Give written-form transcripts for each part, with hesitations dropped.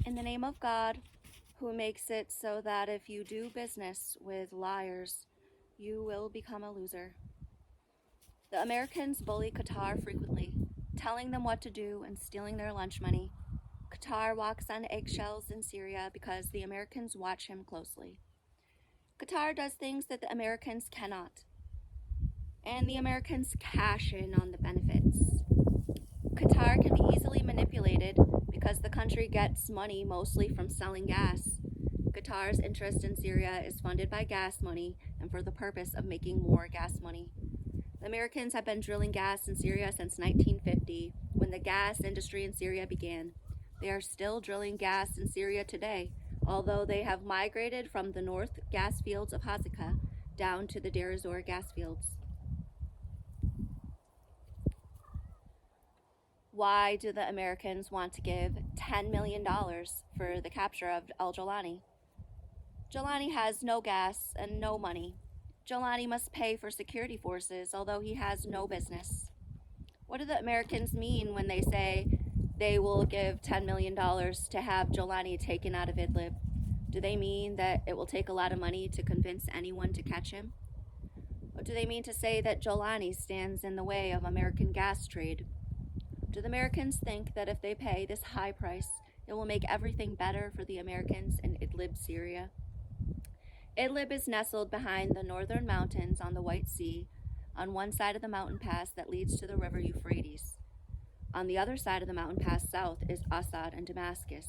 In the name of God, who makes it so that if you do business with liars, you will become a loser. The Americans bully Qatar frequently, telling them what to do and stealing their lunch money. Qatar walks on eggshells in Syria because the Americans watch him closely. Qatar does things that the Americans cannot, and the Americans cash in on the benefits. Qatar can be easily manipulated because the country gets money mostly from selling gas. Qatar's interest in Syria is funded by gas money and for the purpose of making more gas money. The Americans have been drilling gas in Syria since 1950, when the gas industry in Syria began. They are still drilling gas in Syria today, although they have migrated from the north gas fields of Hazaka down to the Deir ez-Zor gas fields. Why do the Americans want to give $10 million for the capture of Jolani? Jolani has no gas and no money. Jolani must pay for security forces, although he has no business. What do the Americans mean when they say they will give $10 million to have Jolani taken out of Idlib? Do they mean that it will take a lot of money to convince anyone to catch him? Or do they mean to say that Jolani stands in the way of American gas trade? Do the Americans think that if they pay this high price, it will make everything better for the Americans in Idlib, Syria? Idlib is nestled behind the northern mountains on the White Sea, on one side of the mountain pass that leads to the river Euphrates. On the other side of the mountain pass south is Assad and Damascus.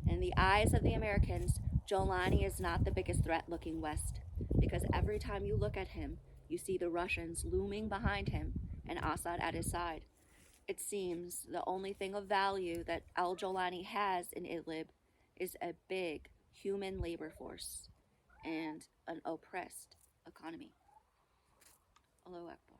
In the eyes of the Americans, Jolani is not the biggest threat looking west, because every time you look at him, you see the Russians looming behind him and Assad at his side. It seems the only thing of value that al-Jolani has in Idlib is a big human labor force and an oppressed economy. Allahu Akbar.